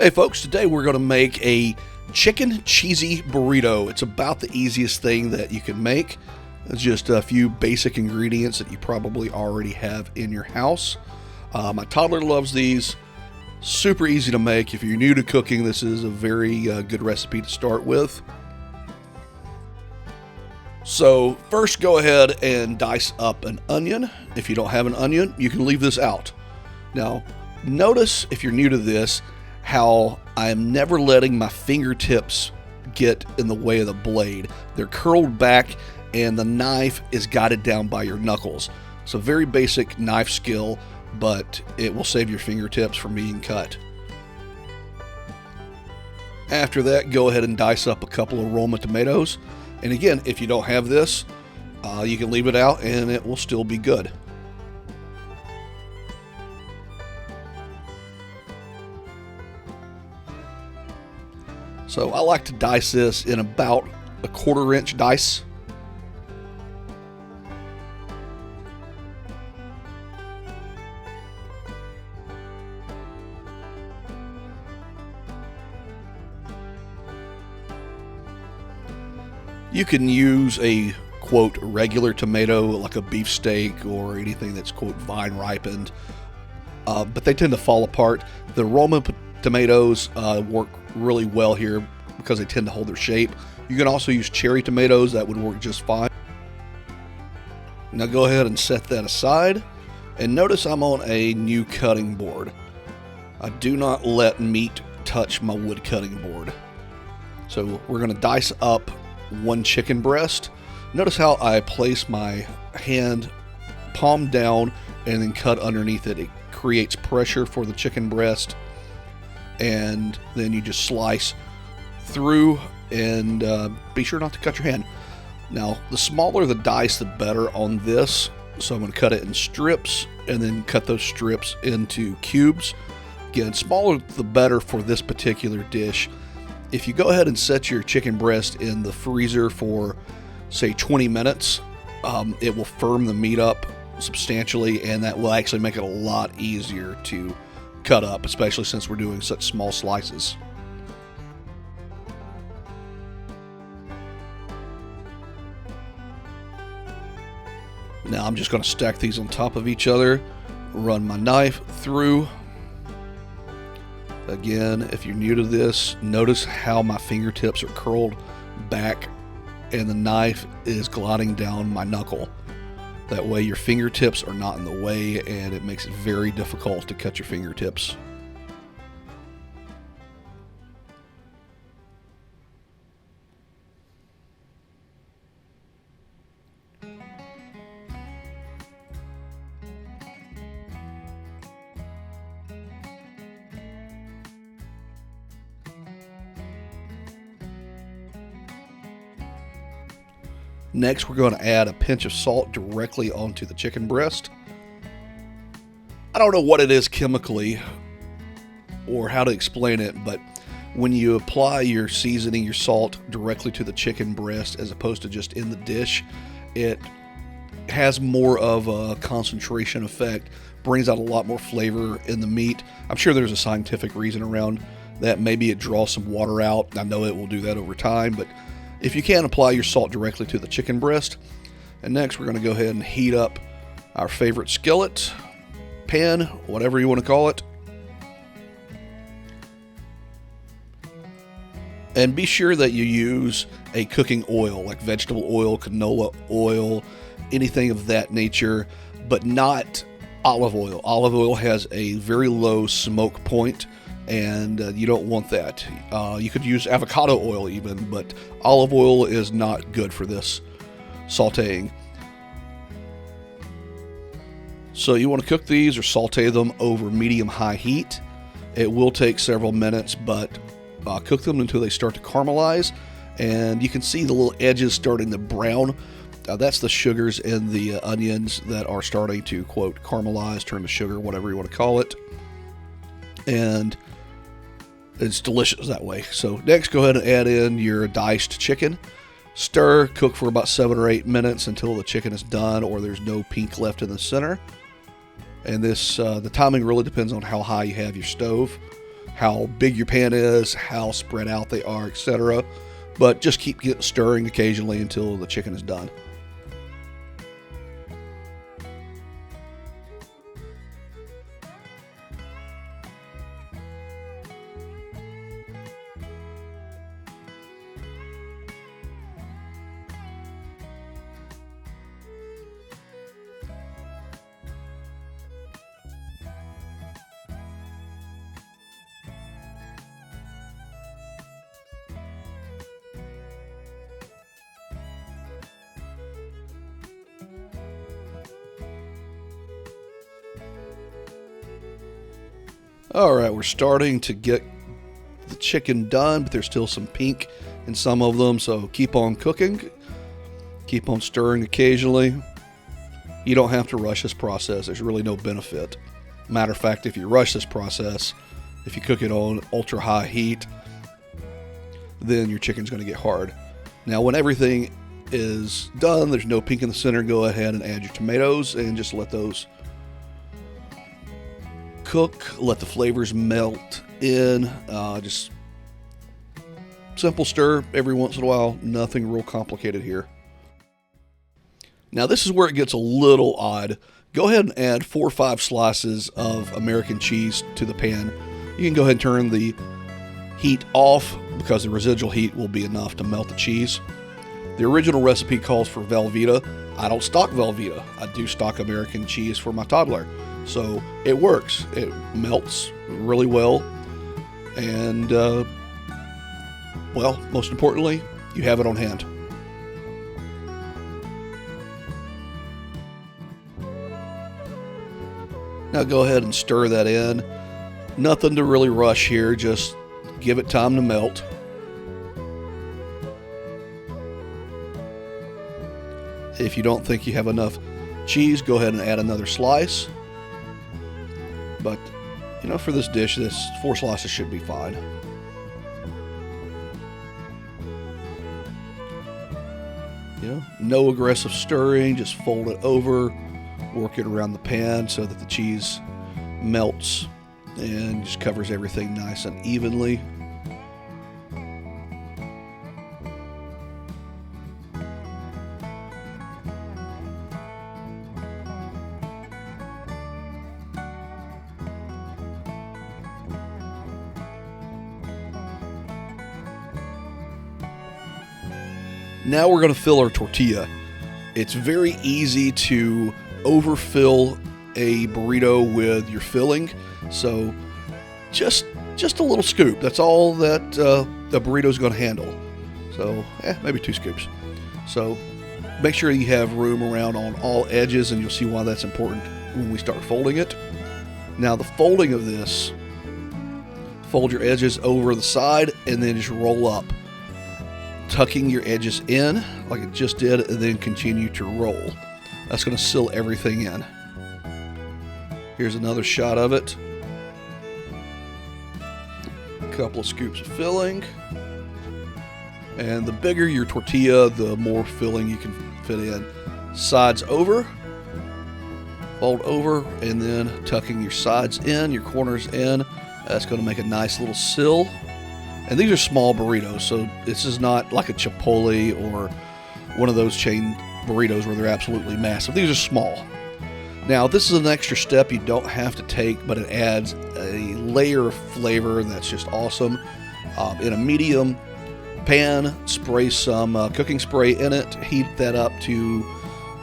Hey folks, today we're going to make a chicken cheesy burrito. It's about the easiest thing that you can make. It's just a few basic ingredients that you probably already have in your house. My toddler loves these. Super easy to make. If you're new to cooking, this is a very good recipe to start with. So first, go ahead and dice up an onion. If you don't have an onion, you can leave this out. Now, notice if you're new to this, how I am never letting my fingertips get in the way of the blade. They're curled back and the knife is guided down by your knuckles. So very basic knife skill, but it will save your fingertips from being cut. After that, go ahead and dice up a couple of Roma tomatoes. And again, if you don't have this, you can leave it out and it will still be good. So I like to dice this in about a 1/4 inch dice. You can use a, quote, regular tomato like a beefsteak or anything that's, quote, vine ripened, but they tend to fall apart. The Roma tomatoes work really well here because they tend to hold their shape. You can also use cherry tomatoes, that would work just fine. Now go ahead and set that aside, and notice I'm on a new cutting board. I do not let meat touch my wood cutting board. So we're going to dice up one chicken breast. Notice how I place my hand palm down and then cut underneath it. It creates pressure for the chicken breast, and then you just slice through, and be sure not to cut your hand. Now, the smaller the dice, the better on this. So I'm going to cut it in strips and then cut those strips into cubes. Again, smaller the better for this particular dish. If you go ahead and set your chicken breast in the freezer for, say, 20 minutes, it will firm the meat up substantially, and that will actually make it a lot easier to cut up, especially since we're doing such small slices. Now I'm just going to stack these on top of each other, run my knife through. Again, if you're new to this, notice how my fingertips are curled back and the knife is gliding down my knuckle. That way your fingertips are not in the way, and it makes it very difficult to cut your fingertips. Next, we're going to add a pinch of salt directly onto the chicken breast. I don't know what it is chemically or how to explain it, but when you apply your seasoning, your salt directly to the chicken breast as opposed to just in the dish, it has more of a concentration effect, brings out a lot more flavor in the meat. I'm sure there's a scientific reason around that. Maybe it draws some water out. I know it will do that over time, but if you can, apply your salt directly to the chicken breast. And next, we're going to go ahead and heat up our favorite skillet, pan, whatever you want to call it. And be sure that you use a cooking oil, like vegetable oil, canola oil, anything of that nature, but not olive oil. Olive oil has a very low smoke point, and you don't want that. You could use avocado oil even, but olive oil is not good for this sauteing. So you want to cook these or saute them over medium-high heat. It will take several minutes, but cook them until they start to caramelize, and you can see the little edges starting to brown. That's the sugars in the onions that are starting to, quote, caramelize, turn to sugar, whatever you want to call it. And it's delicious that way. So next, go ahead and add in your diced chicken. Stir, cook for about 7 or 8 minutes until the chicken is done or there's no pink left in the center. And this, the timing really depends on how high you have your stove. how big your pan is, how spread out they are, etc. But just keep stirring occasionally until the chicken is done. Alright, we're starting to get the chicken done, but there's still some pink in some of them, so keep on cooking. Keep on stirring occasionally. You don't have to rush this process. There's really no benefit. Matter of fact, if you rush this process, if you cook it on ultra high heat, then your chicken's going to get hard. Now, when everything is done, there's no pink in the center, go ahead and add your tomatoes and just let those cook, let the flavors melt in. Just simple stir every once in a while, nothing real complicated here. Now this is where it gets a little odd. Go ahead and add 4 or 5 slices of American cheese to the pan. You can go ahead and turn the heat off because the residual heat will be enough to melt the cheese. The original recipe calls for Velveeta. I don't stock Velveeta. I do stock American cheese for my toddler. So it works. It melts really well. And, well, most importantly, you have it on hand. Now go ahead and stir that in. Nothing to really rush here, just give it time to melt. If you don't think you have enough cheese, go ahead and add another slice. But, you know, for this dish, this 4 slices should be fine. You know, no aggressive stirring, just fold it over, work it around the pan so that the cheese melts and just covers everything nice and evenly. Now we're going to fill our tortilla. It's very easy to overfill a burrito with your filling, so just a little scoop. That's all that the burrito is going to handle. So maybe 2 scoops. So make sure you have room around on all edges, and you'll see why that's important when we start folding it. Now the folding of this, fold your edges over the side and then just roll up, tucking your edges in like it just did, and then continue to roll. That's going to seal everything in. Here's another shot of it. A couple of scoops of filling. And the bigger your tortilla, the more filling you can fit in. Sides over, fold over, and then tucking your sides in, your corners in. That's going to make a nice little seal. And these are small burritos, so this is not like a Chipotle or one of those chain burritos where they're absolutely massive. These are small. Now, this is an extra step you don't have to take, but it adds a layer of flavor that's just awesome. In a medium pan, spray some cooking spray in it, heat that up to,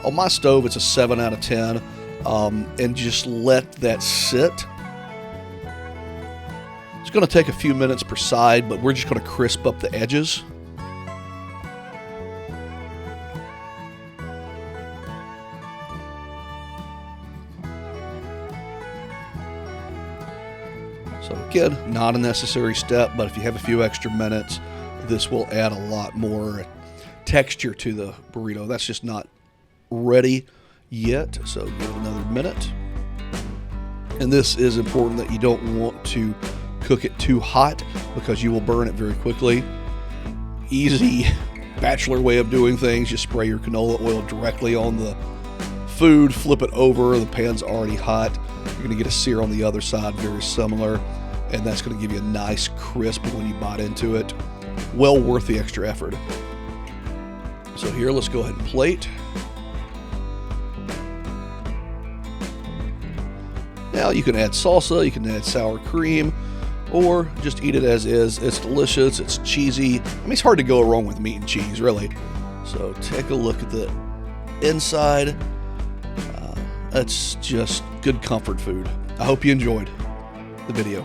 on my stove, it's a 7 out of 10, and just let that sit. It's going to take a few minutes per side, but we're just going to crisp up the edges. So again, not a necessary step, but if you have a few extra minutes, this will add a lot more texture to the burrito. That's just not ready yet, so give it another minute. And this is important that you don't want to cook it too hot because you will burn it very quickly. Easy bachelor way of doing things, just spray your canola oil directly on the food, flip it over, the pan's already hot. You're going to get a sear on the other side, very similar. and that's going to give you a nice crisp when you bite into it. Well worth the extra effort. So here, let's go ahead and plate. Now you can add salsa, you can add sour cream, or just eat it as is. It's delicious, it's cheesy. I mean, it's hard to go wrong with meat and cheese, really. So take a look at the inside. It's just good comfort food. I hope you enjoyed the video.